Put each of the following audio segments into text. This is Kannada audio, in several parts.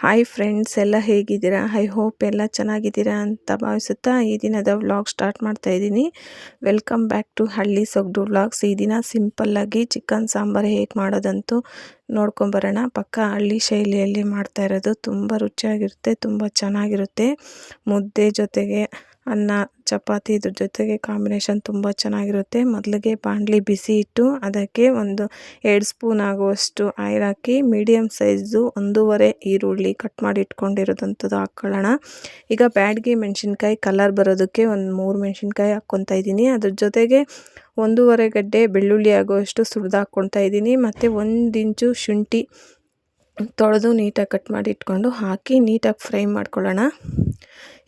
ಹಾಯ್ ಫ್ರೆಂಡ್ಸ್, ಎಲ್ಲ ಹೇಗಿದ್ದೀರಾ? ಐ ಹೋಪ್ ಎಲ್ಲ ಚೆನ್ನಾಗಿದ್ದೀರಾ ಅಂತ ಭಾವಿಸುತ್ತಾ ಈ ದಿನದ ವ್ಲಾಗ್ ಸ್ಟಾರ್ಟ್ ಮಾಡ್ತಾ ಇದ್ದೀನಿ. ವೆಲ್ಕಮ್ ಬ್ಯಾಕ್ ಟು ಹಳ್ಳಿ ಸೊಗಡು ವ್ಲಾಗ್ಸ್. ಈ ದಿನ ಸಿಂಪಲ್ಲಾಗಿ ಚಿಕನ್ ಸಾಂಬಾರು ಹೇಗೆ ಮಾಡೋದಂತೂ ನೋಡ್ಕೊಂಬರೋಣ. ಪಕ್ಕ ಹಳ್ಳಿ ಶೈಲಿಯಲ್ಲಿ ಮಾಡ್ತಾ ಇರೋದು. ತುಂಬ ರುಚಿಯಾಗಿರುತ್ತೆ, ತುಂಬ ಚೆನ್ನಾಗಿರುತ್ತೆ. ಮುದ್ದೆ ಜೊತೆಗೆ ಅನ್ನ, ಚಪಾತಿ ಇದ್ರ ಜೊತೆಗೆ ಕಾಂಬಿನೇಷನ್ ತುಂಬ ಚೆನ್ನಾಗಿರುತ್ತೆ. ಮೊದಲಿಗೆ ಬಾಣಲಿ ಬಿಸಿ ಇಟ್ಟು ಅದಕ್ಕೆ 2 ಸ್ಪೂನ್ ಆಗುವಷ್ಟು ಆಯಿಲ್ ಹಾಕಿ ಮೀಡಿಯಮ್ ಸೈಜು 1.5 ಈರುಳ್ಳಿ ಕಟ್ ಮಾಡಿ ಇಟ್ಕೊಂಡಿರೋದಂಥದ್ದು ಹಾಕ್ಕೊಳ್ಳೋಣ. ಈಗ ಬ್ಯಾಡ್ಗೆ ಮೆಣಸಿನ್ಕಾಯಿ ಕಲರ್ ಬರೋದಕ್ಕೆ 3 ಮೆಣಸಿನ್ಕಾಯಿ ಹಾಕ್ಕೊತಾ ಇದ್ದೀನಿ. ಅದ್ರ ಜೊತೆಗೆ 1.5 ಗಡ್ಡೆ ಬೆಳ್ಳುಳ್ಳಿ ಆಗುವಷ್ಟು ಸುರಿದು ಹಾಕ್ಕೊತಾ ಇದ್ದೀನಿ. ಮತ್ತು 1 ಇಂಚು ಶುಂಠಿ ತೊಳೆದು ನೀಟಾಗಿ ಕಟ್ ಮಾಡಿ ಇಟ್ಕೊಂಡು ಹಾಕಿ ನೀಟಾಗಿ ಫ್ರೈ ಮಾಡ್ಕೊಳ್ಳೋಣ.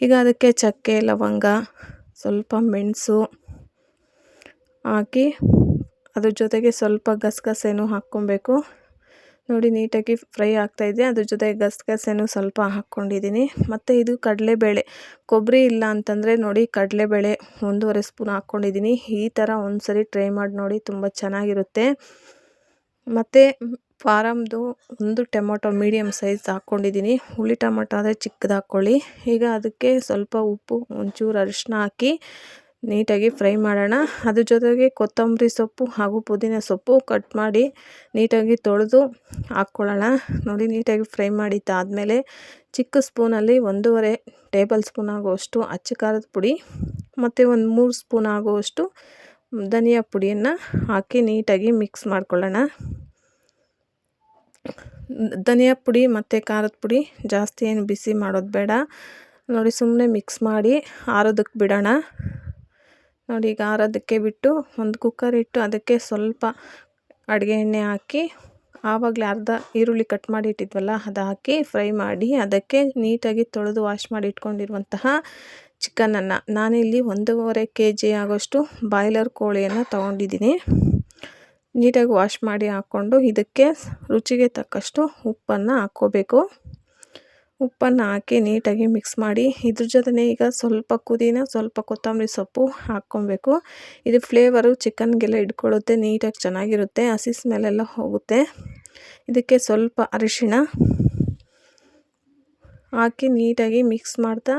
ಈಗ ಅದಕ್ಕೆ ಚಕ್ಕೆ, ಲವಂಗ, ಸ್ವಲ್ಪ ಮೆಣಸು ಹಾಕಿ ಅದ್ರ ಜೊತೆಗೆ ಸ್ವಲ್ಪ ಗಸಗಸೆನೂ ಹಾಕ್ಕೊಬೇಕು. ನೋಡಿ ನೀಟಾಗಿ ಫ್ರೈ ಆಗ್ತಾಯಿದೆ. ಅದ್ರ ಜೊತೆಗೆ ಗಸಗಸೆನೂ ಸ್ವಲ್ಪ ಹಾಕ್ಕೊಂಡಿದ್ದೀನಿ. ಮತ್ತು ಇದು ಕಡಲೆಬೇಳೆ, ಕೊಬ್ಬರಿ ಇಲ್ಲ ಅಂತಂದರೆ ನೋಡಿ ಕಡಲೆಬೇಳೆ 1.5 ಸ್ಪೂನ್ ಹಾಕ್ಕೊಂಡಿದ್ದೀನಿ. ಈ ಥರ ಒಂದ್ಸರಿ ಟ್ರೈ ಮಾಡಿ ನೋಡಿ, ತುಂಬ ಚೆನ್ನಾಗಿರುತ್ತೆ. ಮತ್ತು ಫಾರಮ್ದು 1 ಟೊಮೊಟೊ ಮೀಡಿಯಮ್ ಸೈಜ್ ಹಾಕ್ಕೊಂಡಿದ್ದೀನಿ. ಹುಳಿ ಟೊಮೊಟೊ ಆದರೆ ಚಿಕ್ಕದು ಹಾಕ್ಕೊಳ್ಳಿ. ಈಗ ಅದಕ್ಕೆ ಸ್ವಲ್ಪ ಉಪ್ಪು, ಒಂಚೂರು ಅರಿಶಿನ ಹಾಕಿ ನೀಟಾಗಿ ಫ್ರೈ ಮಾಡೋಣ. ಅದ್ರ ಜೊತೆಗೆ ಕೊತ್ತಂಬರಿ ಸೊಪ್ಪು ಹಾಗೂ ಪುದೀನ ಸೊಪ್ಪು ಕಟ್ ಮಾಡಿ ನೀಟಾಗಿ ತೊಳೆದು ಹಾಕ್ಕೊಳ್ಳೋಣ. ನೋಡಿ ನೀಟಾಗಿ ಫ್ರೈ ಮಾಡಿದ್ದಾದಮೇಲೆ ಚಿಕ್ಕ ಸ್ಪೂನಲ್ಲಿ 1.5 ಟೇಬಲ್ ಸ್ಪೂನ್ ಆಗುವಷ್ಟು ಅಚ್ಚ ಖಾರದ ಪುಡಿ ಮತ್ತು 3 ಸ್ಪೂನ್ ಆಗುವಷ್ಟು ಧನಿಯಾ ಪುಡಿಯನ್ನು ಹಾಕಿ ನೀಟಾಗಿ ಮಿಕ್ಸ್ ಮಾಡ್ಕೊಳ್ಳೋಣ. ಧನಿಯಾ ಪುಡಿ ಮತ್ತು ಖಾರದ ಪುಡಿ ಜಾಸ್ತಿ ಏನು ಬಿಸಿ ಮಾಡೋದು ಬೇಡ. ನೋಡಿ ಸುಮ್ಮನೆ ಮಿಕ್ಸ್ ಮಾಡಿ ಆರೋದಕ್ಕೆ ಬಿಡೋಣ. ನೋಡಿ ಈಗ ಆರೋದಕ್ಕೆ ಬಿಟ್ಟು ಒಂದು ಕುಕ್ಕರ್ ಇಟ್ಟು ಅದಕ್ಕೆ ಸ್ವಲ್ಪ ಅಡುಗೆ ಎಣ್ಣೆ ಹಾಕಿ ಆವಾಗಲೇ ಅರ್ಧ ಈರುಳ್ಳಿ ಕಟ್ ಮಾಡಿ ಇಟ್ಟಿದ್ವಲ್ಲ ಅದು ಹಾಕಿ ಫ್ರೈ ಮಾಡಿ ಅದಕ್ಕೆ ನೀಟಾಗಿ ತೊಳೆದು ವಾಶ್ ಮಾಡಿ ಇಟ್ಕೊಂಡಿರುವಂತಹ ಚಿಕನನ್ನು, ನಾನಿಲ್ಲಿ 1.5 kg ಆಗೋಷ್ಟು ಬಾಯ್ಲರ್ ಕೋಳಿಯನ್ನು ತೊಗೊಂಡಿದ್ದೀನಿ. ನೀಟಾಗಿ ವಾಶ್ ಮಾಡಿ ಹಾಕ್ಕೊಂಡು ಇದಕ್ಕೆ ರುಚಿಗೆ ತಕ್ಕಷ್ಟು ಉಪ್ಪನ್ನು ಹಾಕ್ಕೋಬೇಕು. ಉಪ್ಪನ್ನು ಹಾಕಿ ನೀಟಾಗಿ ಮಿಕ್ಸ್ ಮಾಡಿ ಇದ್ರ ಜೊತೆ ಈಗ ಸ್ವಲ್ಪ ಪುದೀನ, ಸ್ವಲ್ಪ ಕೊತ್ತಂಬರಿ ಸೊಪ್ಪು ಹಾಕ್ಕೊಬೇಕು. ಇದು ಫ್ಲೇವರು ಚಿಕನ್ಗೆಲ್ಲ ಇಟ್ಕೊಳ್ಳುತ್ತೆ, ನೀಟಾಗಿ ಚೆನ್ನಾಗಿರುತ್ತೆ, ಹಸಿ ಸ್ಮೆಲ್ಲೆಲ್ಲ ಹೋಗುತ್ತೆ. ಇದಕ್ಕೆ ಸ್ವಲ್ಪ ಅರಿಶಿಣ ಹಾಕಿ ನೀಟಾಗಿ ಮಿಕ್ಸ್ ಮಾಡ್ತಾ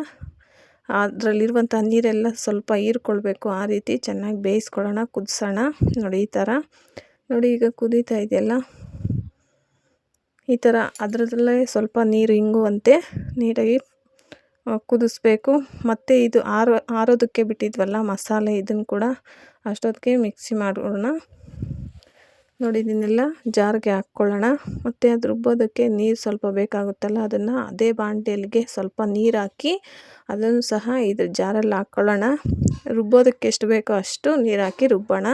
ಅದರಲ್ಲಿರುವಂಥ ನೀರೆಲ್ಲ ಸ್ವಲ್ಪ ಹೀರ್ಕೊಳ್ಬೇಕು. ಆ ರೀತಿ ಚೆನ್ನಾಗಿ ಬೇಯಿಸ್ಕೊಳ್ಳೋಣ, ಕುದಿಸೋಣ. ನೋಡಿ ಈ ಥರ ನೋಡಿ ಈಗ ಕುದೀತಾ ಇದೆಯಲ್ಲ, ಈ ಥರ ಅದರಲ್ಲೇ ಸ್ವಲ್ಪ ನೀರು ಇಂಗುವಂತೆ ನೀಟಾಗಿ ಕುದಿಸ್ಬೇಕು. ಮತ್ತು ಇದು ಆರೋದಕ್ಕೆ ಬಿಟ್ಟಿದ್ವಲ್ಲ ಮಸಾಲೆ, ಇದನ್ನು ಕೂಡ ಅಷ್ಟೊತ್ತಿಗೆ ಮಿಕ್ಸಿ ಮಾಡೋಣ. ನೋಡಿ ಇದನ್ನೆಲ್ಲ ಜಾರ್ಗೆ ಹಾಕ್ಕೊಳ್ಳೋಣ. ಮತ್ತು ಅದು ರುಬ್ಬೋದಕ್ಕೆ ನೀರು ಸ್ವಲ್ಪ ಬೇಕಾಗುತ್ತಲ್ಲ, ಅದನ್ನು ಅದೇ ಬಾಣಲೆಗೆ ಸ್ವಲ್ಪ ನೀರು ಹಾಕಿ ಅದನ್ನು ಸಹ ಇದ್ರ ಜಾರಲ್ಲಿ ಹಾಕ್ಕೊಳ್ಳೋಣ. ರುಬ್ಬೋದಕ್ಕೆ ಎಷ್ಟು ಬೇಕೋ ಅಷ್ಟು ನೀರು ಹಾಕಿ ರುಬ್ಬೋಣ.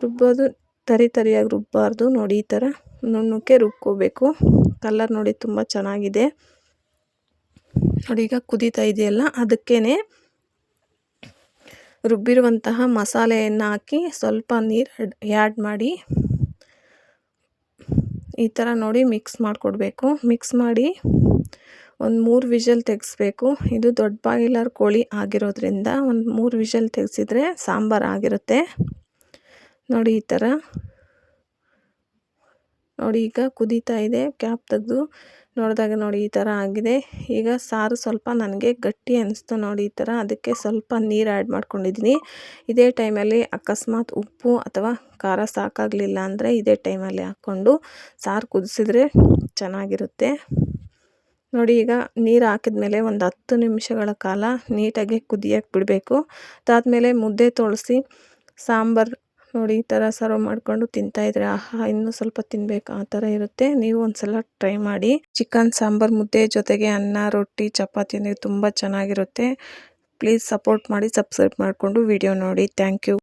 ರುಬ್ಬೋದು ತರಿಯಾಗಿ ರುಬ್ಬಾರ್ದು. ನೋಡಿ ಈ ಥರ ನುಣ್ಣಕ್ಕೆ ರುಬ್ಕೋಬೇಕು. ಕಲರ್ ನೋಡಿ ತುಂಬ ಚೆನ್ನಾಗಿದೆ. ನೋಡಿ ಈಗ ಕುದೀತಾ ಇದೆಯಲ್ಲ, ಅದಕ್ಕೇ ರುಬ್ಬಿರುವಂತಹ ಮಸಾಲೆಯನ್ನು ಹಾಕಿ ಸ್ವಲ್ಪ ನೀರು ಆ್ಯಡ್ ಮಾಡಿ ಈ ಥರ ನೋಡಿ ಮಿಕ್ಸ್ ಮಾಡಿಕೊಡ್ಬೇಕು. ಮಿಕ್ಸ್ ಮಾಡಿ 3 ವಿಷಲ್ ತೆಗೆಸ್ಬೇಕು. ಇದು ದೊಡ್ಡ ಬಾಯ್ಲರ್ ಕೋಳಿ ಆಗಿರೋದ್ರಿಂದ 3 ವಿಷಲ್ ತೆಗೆಸಿದ್ರೆ ಸಾಂಬಾರು ಆಗಿರುತ್ತೆ. ನೋಡಿ ಈ ಥರ ನೋಡಿ ಈಗ ಕುದೀತಾ ಇದೆ. ಕ್ಯಾಪ್ ತೆಗೆದು ನೋಡಿದಾಗ ನೋಡಿ ಈ ಥರ ಆಗಿದೆ. ಈಗ ಸಾರು ಸ್ವಲ್ಪ ನನಗೆ ಗಟ್ಟಿ ಅನ್ನಿಸ್ತು. ನೋಡಿ ಈ ಥರ, ಅದಕ್ಕೆ ಸ್ವಲ್ಪ ನೀರು ಆ್ಯಡ್ ಮಾಡ್ಕೊಂಡಿದ್ದೀನಿ. ಇದೇ ಟೈಮಲ್ಲಿ ಅಕಸ್ಮಾತ್ ಉಪ್ಪು ಅಥವಾ ಖಾರ ಸಾಕಾಗಲಿಲ್ಲ ಅಂದರೆ ಇದೇ ಟೈಮಲ್ಲಿ ಹಾಕ್ಕೊಂಡು ಸಾರು ಕುದಿಸಿದ್ರೆ ಚೆನ್ನಾಗಿರುತ್ತೆ. ನೋಡಿ ಈಗ ನೀರು ಹಾಕಿದ್ಮೇಲೆ 10 ನಿಮಿಷಗಳ ಕಾಲ ನೀಟಾಗಿ ಕುದಿಯೋಕ್ಕೆ ಬಿಡಬೇಕು. ಅದಾದಮೇಲೆ ಮುದ್ದೆ ತೊಳಸಿ ಸಾಂಬಾರು ನೋಡಿ ಈ ಥರ ಸರ್ವ್ ಮಾಡಿಕೊಂಡು ತಿಂತಾಯಿದ್ರೆ ಆಹಾ, ಇನ್ನೂ ಸ್ವಲ್ಪ ತಿನ್ನಬೇಕು ಆ ಥರ ಇರುತ್ತೆ. ನೀವು ಒಂದ್ಸಲ ಟ್ರೈ ಮಾಡಿ. ಚಿಕನ್ ಸಾಂಬಾರು ಮುದ್ದೆ ಜೊತೆಗೆ ಅನ್ನ, ರೊಟ್ಟಿ, ಚಪಾತಿ ಅಂದರೆ ತುಂಬ ಚೆನ್ನಾಗಿರುತ್ತೆ. ಪ್ಲೀಸ್ ಸಪೋರ್ಟ್ ಮಾಡಿ, ಸಬ್ಸ್ಕ್ರೈಬ್ ಮಾಡಿಕೊಂಡು ವಿಡಿಯೋ ನೋಡಿ. Thank you.